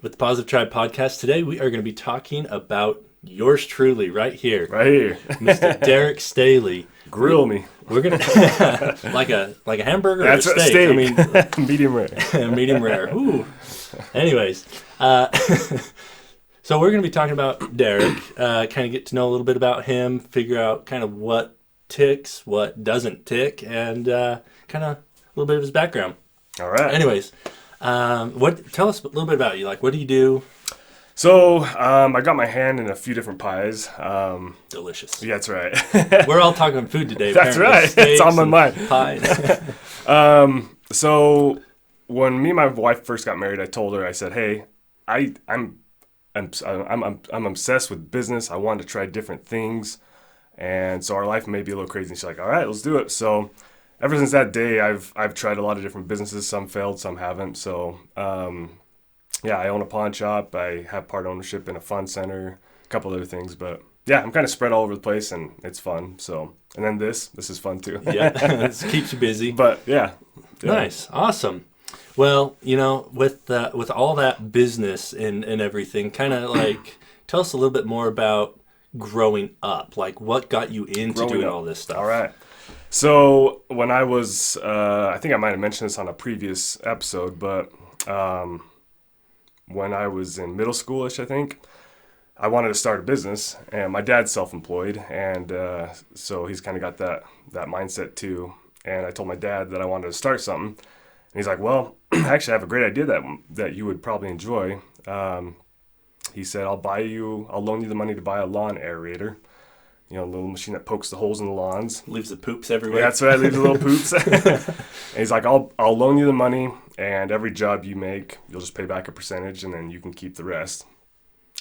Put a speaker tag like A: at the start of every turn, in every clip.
A: with the Positive Tribe podcast. Today we are going to be talking about yours truly right here.
B: Right here.
A: Mr. Derrik Staheli.
B: Grill me.
A: We're going to, like a hamburger or a
B: That's
A: steak?
B: I mean, medium rare.
A: Medium rare. Ooh. Anyways, so we're going to be talking about Derrik, kind of get to know a little bit about him, figure out kind of what ticks, what doesn't tick, and kind of a little bit of his background.
B: All right.
A: Anyways, tell us a little bit about you. Like, what do you do?
B: So, I got my hand in a few different pies.
A: Delicious.
B: Yeah, that's right.
A: We're all talking food today.
B: That's right. It's on my mind.
A: Pie.
B: So when me and my wife first got married, I told her, I said, "Hey, I'm obsessed with business. I wanted to try different things, and so our life may be a little crazy." And she's like, "All right, let's do it." So ever since that day, I've tried a lot of different businesses. Some failed, some haven't. So yeah, I own a pawn shop. I have part ownership in a fun center, a couple other things, but yeah, I'm kind of spread all over the place, and it's fun. So, and then this is fun too.
A: Yeah, this keeps you busy.
B: But yeah.
A: Nice, awesome. Well, with all that business and everything, kind of like tell us a little bit more about growing up. Like, what got you into doing all this stuff?
B: All right. So when I was, I think I might have mentioned this on a previous episode, but when I was in middle schoolish, I think, I wanted to start a business, and my dad's self-employed, and so he's kind of got that mindset too. And I told my dad that I wanted to start something, and he's like, "Well, actually, I have a great idea that you would probably enjoy." He said, "I'll loan you the money to buy a lawn aerator, a little machine that pokes the holes in the lawns,
A: leaves the poops everywhere."
B: Yeah, that's right, leaves the little poops." And he's like, "I'll loan you the money, and every job you make, you'll just pay back a percentage, and then you can keep the rest."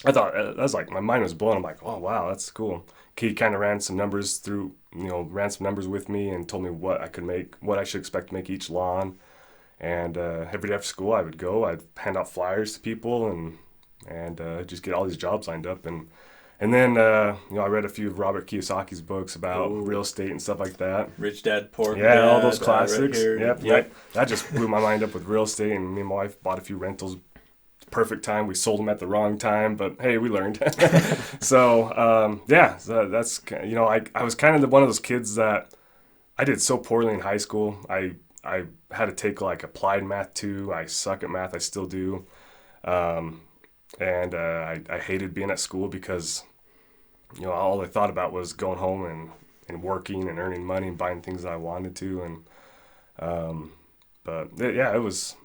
B: I thought, that was like, my mind was blown. I'm like, "Oh, wow, that's cool." He kind of ran some numbers with me and told me what I could make, what I should expect to make each lawn. And every day after school, I'd hand out flyers to people and just get all these jobs lined up. And then I read a few of Robert Kiyosaki's books about real estate and stuff like that.
A: Rich Dad, Poor Dad.
B: Yeah, all those classics.
A: Right
B: Yep. That just blew my mind up with real estate. And me and my wife bought a few rentals. Perfect time. We sold them at the wrong time, but hey, we learned. So that's I was kind of one of those kids that I did so poorly in high school. I had to take like applied math too. I suck at math. I still do. And I hated being at school because all I thought about was going home and working and earning money and buying things that I wanted to. And it was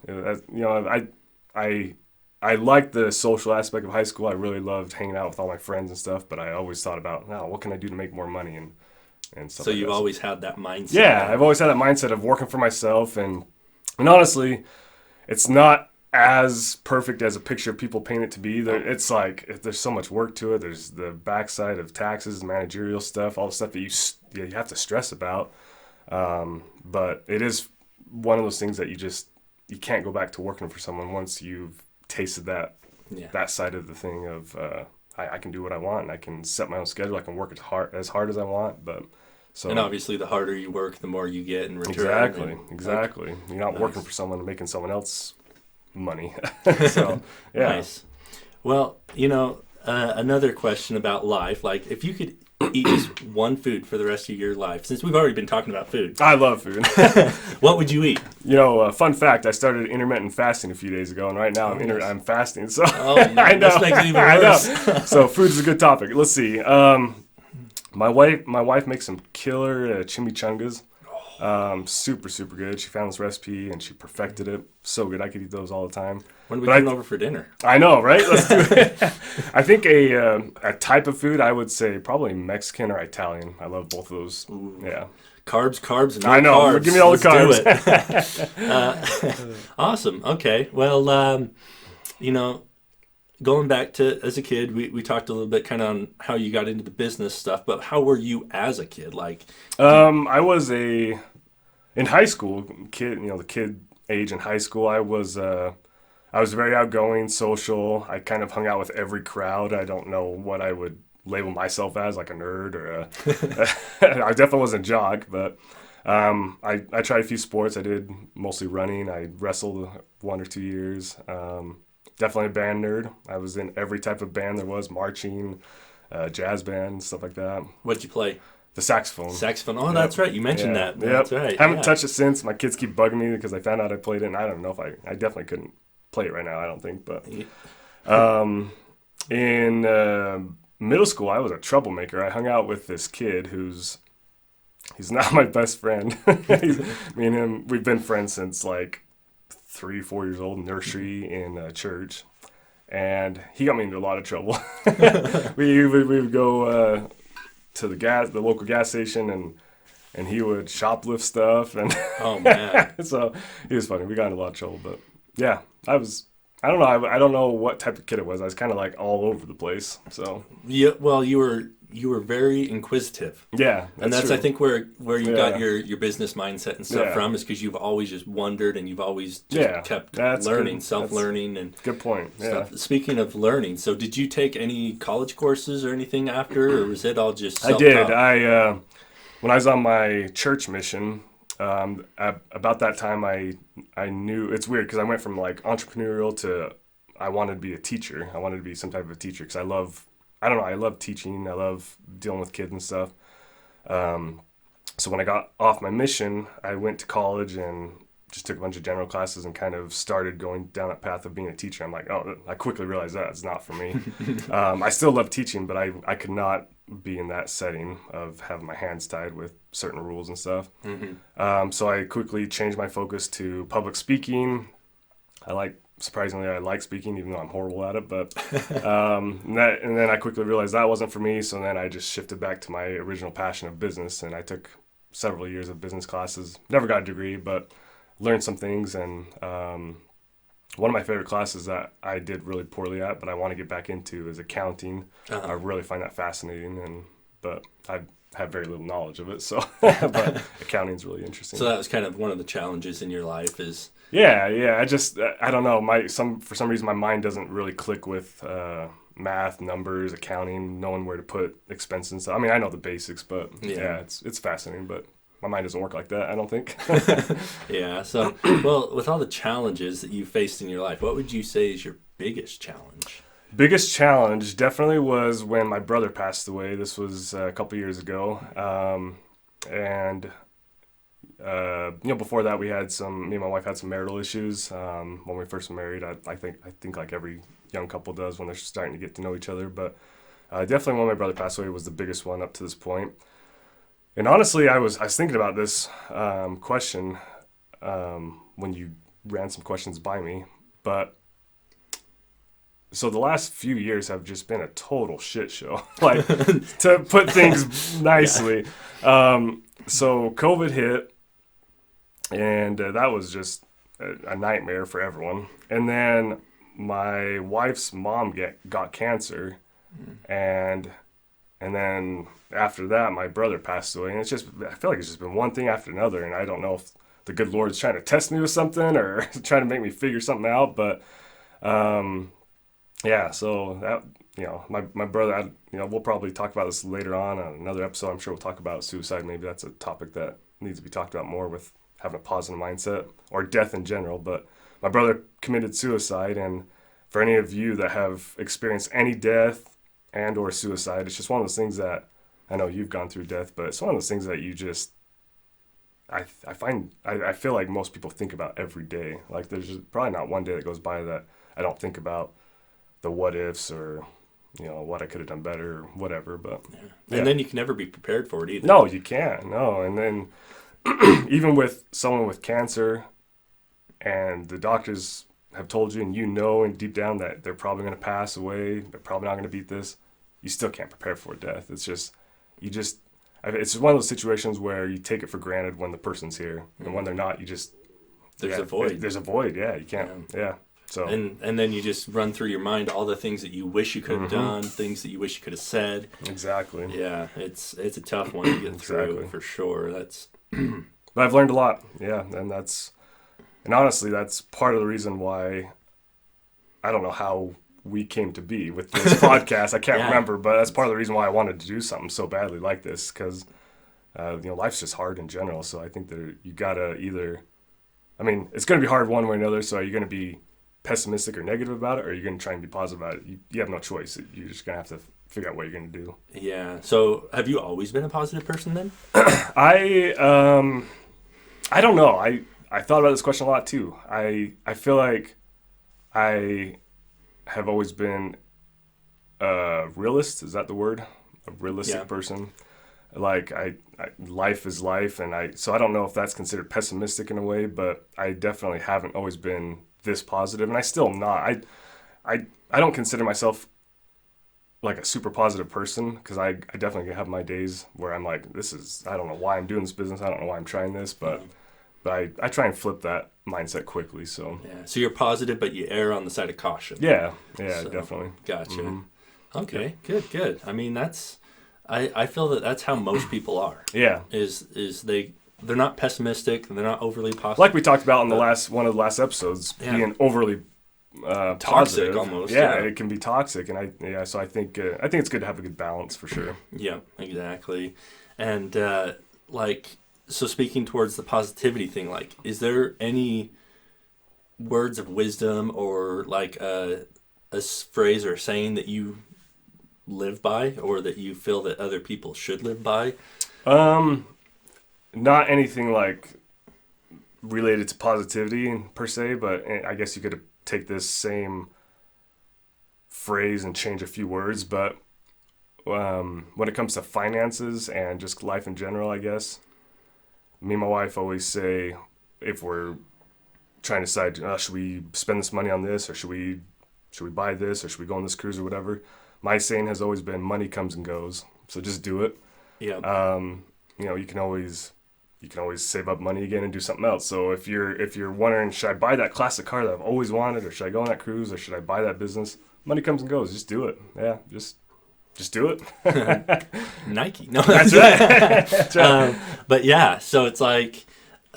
B: I liked the social aspect of high school. I really loved hanging out with all my friends and stuff, but I always thought about, what can I do to make more money and stuff.
A: So
B: like
A: you've
B: that.
A: always had that mindset.
B: Yeah, I've always had that mindset of working for myself, and honestly, it's not as perfect as a picture people paint it to be. It's like there's so much work to it. There's the backside of taxes, managerial stuff, all the stuff that you have to stress about. But it is one of those things that you can't go back to working for someone once you've tasted that side of the thing of I can do what I want, and I can set my own schedule. I can work as hard as I want, and
A: obviously the harder you work, the more you get in return.
B: Exactly. You're not working for someone and making someone else money. So yeah.
A: Nice. Well, another question about life, like if you could eat just one food for the rest of your life, since we've already been talking about food.
B: I love food.
A: What would you eat?
B: Fun fact, I started intermittent fasting a few days ago, and right now I'm fasting. So
A: I know. This makes it even worse.
B: I know. So food is a good topic. Let's see. My wife makes some killer chimichangas. Super, super good. She found this recipe and she perfected it. So good. I could eat those all the time.
A: When are we coming over for dinner?
B: I know, right? Let's do it. I think a type of food, I would say probably Mexican or Italian. I love both of those.
A: Ooh.
B: Yeah.
A: Carbs, and
B: I know.
A: carbs.
B: Give me all the carbs.
A: Do it. Awesome. Okay. Well, going back to as a kid, we talked a little bit kind of on how you got into the business stuff, but how were you as a kid? Like,
B: I was in high school, the kid age in high school, I was very outgoing, social. I kind of hung out with every crowd. I don't know what I would label myself as, like a nerd or I definitely wasn't a jock, but I tried a few sports. I did mostly running. I wrestled 1 or 2 years. definitely a band nerd. I was in every type of band there was, marching, jazz band, stuff like that.
A: What'd you play?
B: The saxophone.
A: Saxophone. Oh, that's right. You mentioned that. That's right.
B: Haven't touched it since. My kids keep bugging me because they found out I played it, and I don't know if I definitely couldn't play it right now, I don't think. But in middle school, I was a troublemaker. I hung out with this kid he's now my best friend. Me and him, we've been friends since like 3-4 years old, nursery in church. And he got me into a lot of trouble. we would go to the local gas station, and he would shoplift stuff. And
A: oh, man.
B: So he was funny. We got into a lot of trouble. But yeah, I don't know. I don't know what type of kid it was. I was kind of like all over the place. So
A: yeah, well, you were very inquisitive.
B: Yeah,
A: that's
B: true.
A: I think where you got your business mindset and stuff from, is because you've always just wondered and you've always just kept learning, self-learning, and
B: good point.
A: Stuff. Yeah. Speaking of learning, so did you take any college courses or anything after, or was it all just self-taught?
B: I did. When I was on my church mission. About that time, I knew it's weird because I went from like entrepreneurial to I wanted to be a teacher. I wanted to be some type of teacher because I love teaching. I love dealing with kids and stuff. So when I got off my mission, I went to college and just took a bunch of general classes and kind of started going down that path of being a teacher. I'm like, oh, I quickly realized that it's not for me. I still love teaching, but I could not be in that setting of having my hands tied with certain rules and stuff. Mm-hmm. So I quickly changed my focus to public speaking. Surprisingly, I like speaking, even though I'm horrible at it. But and then I quickly realized that wasn't for me. So then I just shifted back to my original passion of business, and I took several years of business classes. Never got a degree, but learned some things. And one of my favorite classes that I did really poorly at, but I want to get back into, is accounting. Uh-huh. I really find that fascinating, but I have very little knowledge of it. So, but accounting's really interesting.
A: So that was kind of one of the challenges in your life, is.
B: Yeah. I don't know. For some reason, my mind doesn't really click with math, numbers, accounting, knowing where to put expenses and stuff. I mean, I know the basics, but yeah it's fascinating, but my mind doesn't work like that, I don't think.
A: Yeah. So, well, with all the challenges that you faced in your life, what would you say is your biggest challenge?
B: Biggest challenge definitely was when my brother passed away. This was a couple years ago. Before that, me and my wife had some marital issues when we first married. I think like every young couple does when they're starting to get to know each other. But definitely when my brother passed away was the biggest one up to this point. And honestly, I was thinking about this question when you ran some questions by me. But so the last few years have just been a total shit show, like to put things nicely. So COVID hit. And that was just a nightmare for everyone. And then my wife's mom got cancer, and then after that, my brother passed away. And I feel like it's just been one thing after another. And I don't know if the good Lord's trying to test me with something or trying to make me figure something out. But so that, my brother, we'll probably talk about this later on another episode. I'm sure we'll talk about suicide. Maybe that's a topic that needs to be talked about more, with having a positive mindset or death in general. But my brother committed suicide, and for any of you that have experienced any death and or suicide, it's just one of those things that, I know you've gone through death, but it's one of those things that you just, I feel like most people think about every day. Like there's probably not one day that goes by that I don't think about the what ifs or what I could have done better or whatever. But
A: and then you can never be prepared for it either.
B: No, you can't. No. And then even with someone with cancer, and the doctors have told you, and and deep down that they're probably going to pass away, they're probably not going to beat this, you still can't prepare for death. It's just, it's one of those situations where you take it for granted when the person's here, and when they're not,
A: there's a void.
B: There's a void, yeah, you can't, So.
A: And then you just run through your mind all the things that you wish you could have done, things that you wish you could have said.
B: Exactly.
A: Yeah, it's a tough one to get through, for sure.
B: But I've learned a lot, and honestly, that's part of the reason why I don't know how we came to be with this podcast. I can't remember, but that's part of the reason why I wanted to do something so badly like this, because life's just hard in general. So I think that you gotta it's going to be hard one way or another. So are you going to be pessimistic or negative about it, or you're going to try and be positive about it. You have no choice. You're just going to have to figure out what you're going to do.
A: Yeah. So have you always been a positive person then?
B: I don't know. I thought about this question a lot too. I feel like I have always been a realist. Is that the word? A realistic person. Like life is life, and so I don't know if that's considered pessimistic in a way, but I definitely haven't always been this positive, and I still am not. I don't consider myself like a super positive person, because I definitely have my days where I'm like, I don't know why I'm doing this business. I don't know why I'm trying this, but I try and flip that mindset quickly. So
A: yeah. So you're positive, but you err on the side of caution.
B: Yeah,
A: So,
B: definitely.
A: Gotcha.
B: Mm-hmm.
A: Okay, good. I mean, I feel that that's how most people are.
B: Yeah.
A: Is they're not pessimistic and they're not overly positive.
B: Like we talked about in one of the last episodes, being overly
A: toxic
B: positive.
A: almost.
B: Yeah, it can be toxic, and so I think it's good to have a good balance for sure.
A: Yeah, exactly. And so speaking towards the positivity thing, like, is there any words of wisdom or like a phrase or saying that you live by, or that you feel that other people should live by?
B: Not anything like related to positivity per se, but I guess you could take this same phrase and change a few words. But when it comes to finances and just life in general, I guess me and my wife always say, if we're trying to decide, should we spend this money on this, or should we buy this, or should we go on this cruise or whatever, my saying has always been, money comes and goes, so just do it.
A: Yeah.
B: You can always save up money again and do something else. So if you're wondering, should I buy that classic car that I've always wanted, or should I go on that cruise, or should I buy that business, money comes and goes, just do it. Yeah, just do it.
A: Nike. No,
B: that's right. That's right.
A: But yeah, so it's like,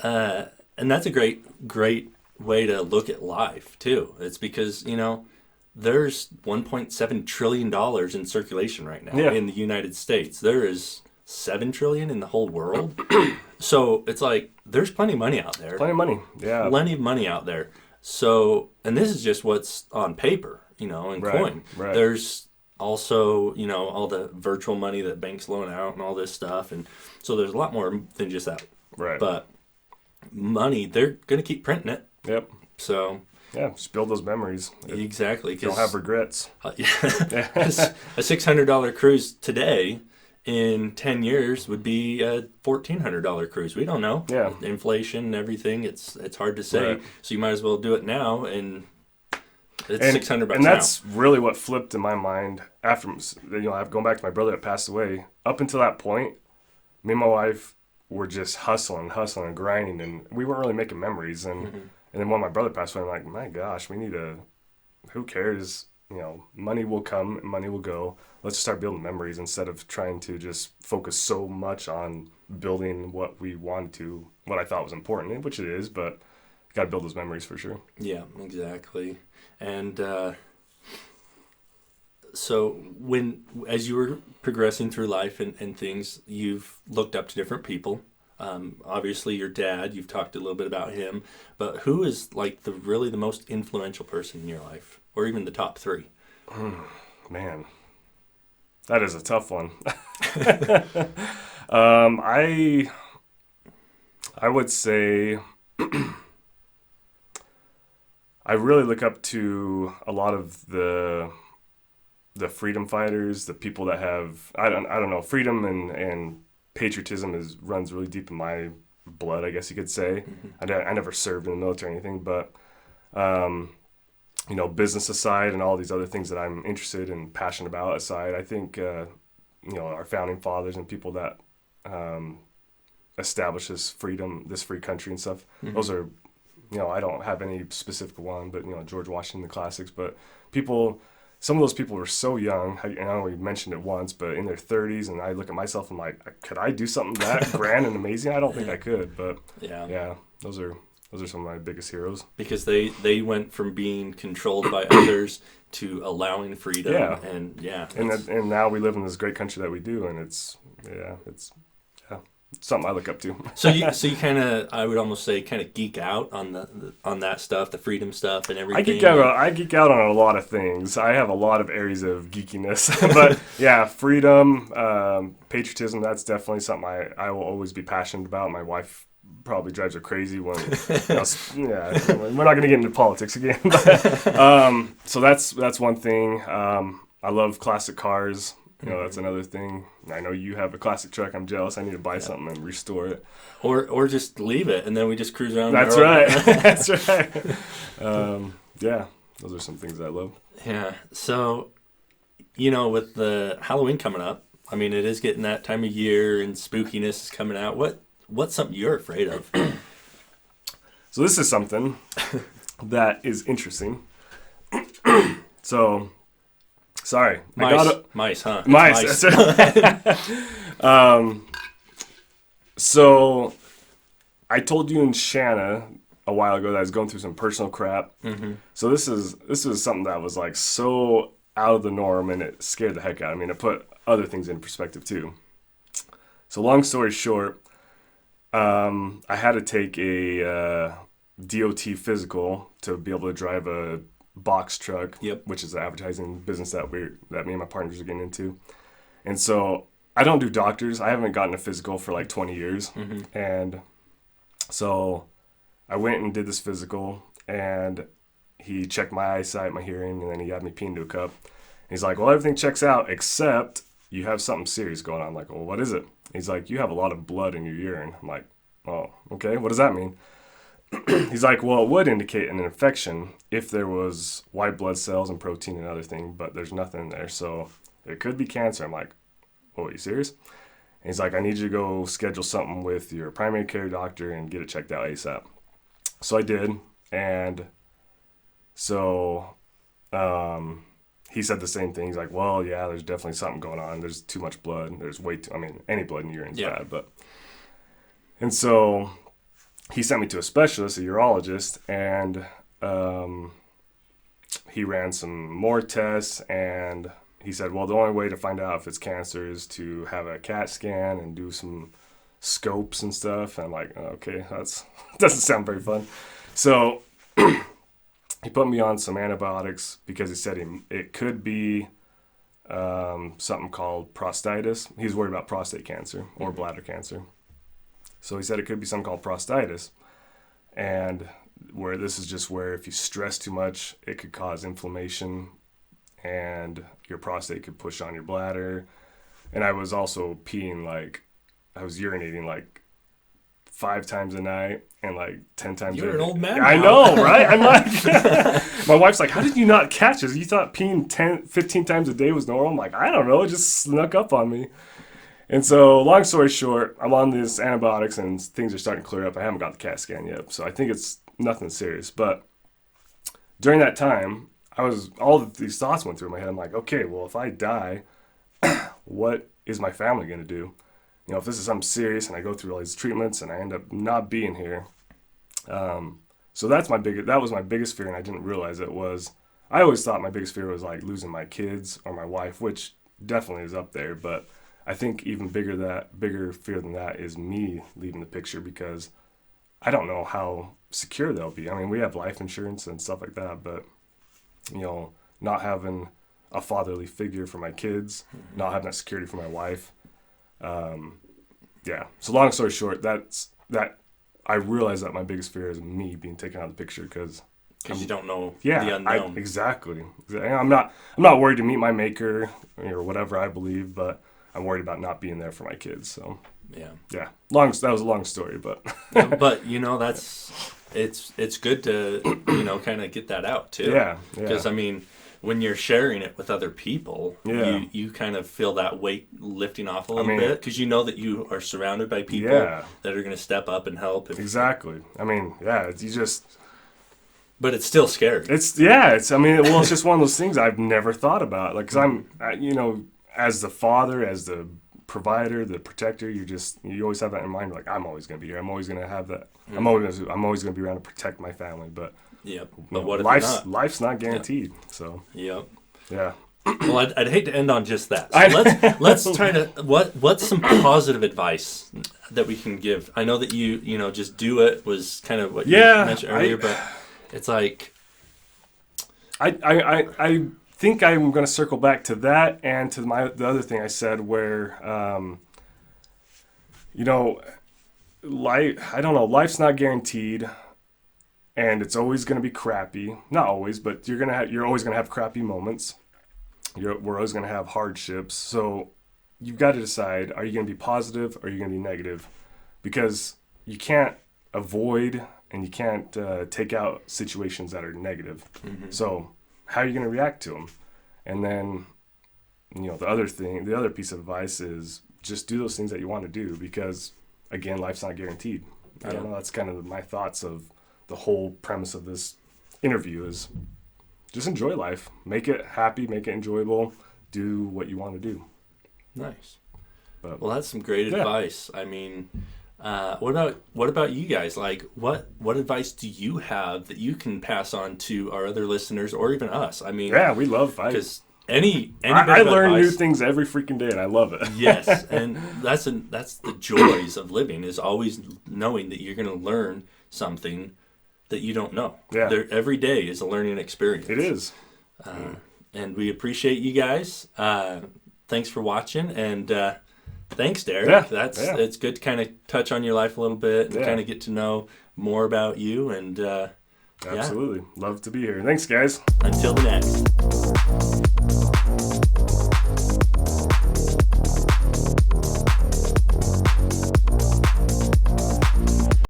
A: and that's a great way to look at life too. It's because, there's $1.7 trillion in circulation right now in the United States. There is $7 trillion in the whole world. So it's like, there's plenty of money out there.
B: Plenty of money. Yeah.
A: Plenty of money out there. So, and this is just what's on paper, and coin.
B: Right.
A: There's also, all the virtual money that banks loan out and all this stuff. And so there's a lot more than just that.
B: Right.
A: But money, they're going to keep printing it.
B: Yep.
A: So
B: yeah, just build those memories.
A: Exactly.
B: You don't have regrets.
A: A $600 cruise today in 10 years would be a $1,400 cruise. We don't know.
B: Yeah.
A: Inflation and everything, it's hard to say.
B: Right.
A: So you might as well do it now, and it's $600
B: And that's really what flipped in my mind after, going back to my brother that passed away. Up until that point, me and my wife were just hustling and grinding, and we weren't really making memories. And then when my brother passed away, I'm like, my gosh, who cares? Money will come and money will go. Let's just start building memories instead of trying to just focus so much on building what I thought was important, which it is, but you got to build those memories for sure.
A: Yeah, exactly. And so as you were progressing through life and things, you've looked up to different people. Obviously your dad, you've talked a little bit about him, but who is like the most influential person in your life, or even the top three?
B: Man, that is a tough one. I would say I really look up to a lot of the freedom fighters, the people that have, I don't know, freedom and patriotism runs really deep in my blood, I guess you could say. I never served in the military or anything, but business aside and all these other things that I'm interested and passionate about aside, I think our founding fathers and people that established this free country and stuff. Those are, I don't have any specific one, but George Washington, the classics. But some of those people were so young, and I know we mentioned it once, but in their 30s, and I look at myself and I'm like, could I do something that grand and amazing? I don't think I could, but yeah, those are some of my biggest heroes. Because
A: they went from being controlled by others to allowing freedom.
B: And now we live in this great country that we do, and it's something I look up to.
A: So you kind of, I would almost say, kind of geek out on that stuff, the freedom stuff and everything.
B: I geek out on a lot of things. I have a lot of areas of geekiness, but yeah, freedom, patriotism. That's definitely something I will always be passionate about. My wife probably drives her crazy when, yeah, we're not going to get into politics again. But, so that's one thing. I love classic cars. That's another thing. I know you have a classic truck. I'm jealous. I need to buy something and restore it.
A: Or just leave it, and then we just cruise around.
B: That's right. That's right. Yeah, those are some things I love.
A: Yeah. So, with the Halloween coming up, I mean, it is getting that time of year, and spookiness is coming out. What's something you're afraid of?
B: So this is something that is interesting. So... Sorry.
A: Mice, huh?
B: Mice. So I told you and Shanna a while ago that I was going through some personal crap. Mm-hmm. So this is something that was like so out of the norm, and it scared the heck out of me. And it put other things in perspective too. So long story short, I had to take a DOT physical to be able to drive a box truck, which is the advertising business that me and my partners are getting into. And so I don't do doctors. I haven't gotten a physical for like 20 years. Mm-hmm. And so I went and did this physical, and he checked my eyesight, my hearing, and then he had me pee into a cup. And he's like, well, everything checks out except you have something serious going on. I'm like, well, what is it? He's like, you have a lot of blood in your urine. I'm like, oh, okay. What does that mean? He's like, well, it would indicate an infection if there was white blood cells and protein and other thing, but there's nothing there, so it could be cancer. I'm like, oh, are you serious? And he's like, I need you to go schedule something with your primary care doctor and get it checked out ASAP. So I did, and so he said the same thing. He's like, well, yeah, there's definitely something going on. There's too much blood. There's any blood in urine is bad, but... And so... he sent me to a specialist, a urologist, and he ran some more tests, and he said, well, the only way to find out if it's cancer is to have a CAT scan and do some scopes and stuff. And I'm like, okay, that doesn't sound very fun. So he put me on some antibiotics because he said it could be something called prostatitis. He's worried about prostate cancer or bladder cancer. So he said it could be something called prostatitis, and where this is just where if you stress too much, it could cause inflammation, and your prostate could push on your bladder. And I was also I was urinating like 5 times a night and like 10 times a day.
A: You're an old man.
B: I know, right? I'm like, my wife's like, how did you not catch this? You thought peeing 15 times a day was normal? I'm like, I don't know. It just snuck up on me. And so, long story short, I'm on these antibiotics and things are starting to clear up. I haven't got the CAT scan yet, so I think it's nothing serious. But during that time, all of these thoughts went through my head. I'm like, okay, well, if I die, what is my family going to do? If this is something serious and I go through all these treatments and I end up not being here. So that was my biggest fear, and I didn't realize it was. I always thought my biggest fear was like losing my kids or my wife, which definitely is up there, but I think even bigger fear than that is me leaving the picture, because I don't know how secure they'll be. I mean, we have life insurance and stuff like that, but, not having a fatherly figure for my kids, not having that security for my wife. So long story short, that I realize that my biggest fear is me being taken out of the picture because
A: you don't know the unknown.
B: Exactly. I'm not worried to meet my maker or whatever I believe, but I'm worried about not being there for my kids. So yeah. That was a long story, but
A: but it's good to kind of get that out too.
B: Yeah.
A: Because I mean, when you're sharing it with other people, you kind of feel that weight lifting off a little bit, because you know that you are surrounded by people that are going to step up and help.
B: Exactly. I mean,
A: but it's still scary.
B: It's just one of those things I've never thought about. Like, because as the father, as the provider, the protector, you always have that in mind. Like, I'm always going to be here. I'm always going to have that. Mm-hmm. I'm always going to be around to protect my family. But
A: what if
B: life's not guaranteed.
A: So
B: yeah.
A: Well, I'd hate to end on just that. So let's try to what's some positive advice that we can give. I know that you know just do it was kind of what you mentioned earlier, but it's like
B: I think I'm going to circle back to that and to the other thing I said where you know, life's not guaranteed. And it's always going to be crappy. Not always, but you're always going to have crappy moments. We're always going to have hardships. So you've got to decide, are you going to be positive or are you going to be negative? Because you can't avoid and you can't take out situations that are negative. Mm-hmm. So how are you going to react to them? And then, you know, the other piece of advice is just do those things that you want to do because, again, life's not guaranteed. I don't know. That's kind of my thoughts of the whole premise of this interview is just enjoy life. Make it happy, make it enjoyable, do what you want to do.
A: Nice. Well, that's some great advice. I mean, what about you guys? Like, what advice do you have that you can pass on to our other listeners or even us? I mean,
B: yeah, we love
A: because I
B: learn new things every freaking day, and I love it.
A: Yes, and that's the joys of living is always knowing that you're going to learn something that you don't know. Yeah. Every day is a learning experience.
B: It is.
A: And we appreciate you guys. Thanks for watching. And thanks, Derrik. Yeah. It's good to kind of touch on your life a little bit and kind of get to know more about you. And
B: absolutely. Love to be here. Thanks, guys.
A: Until the next.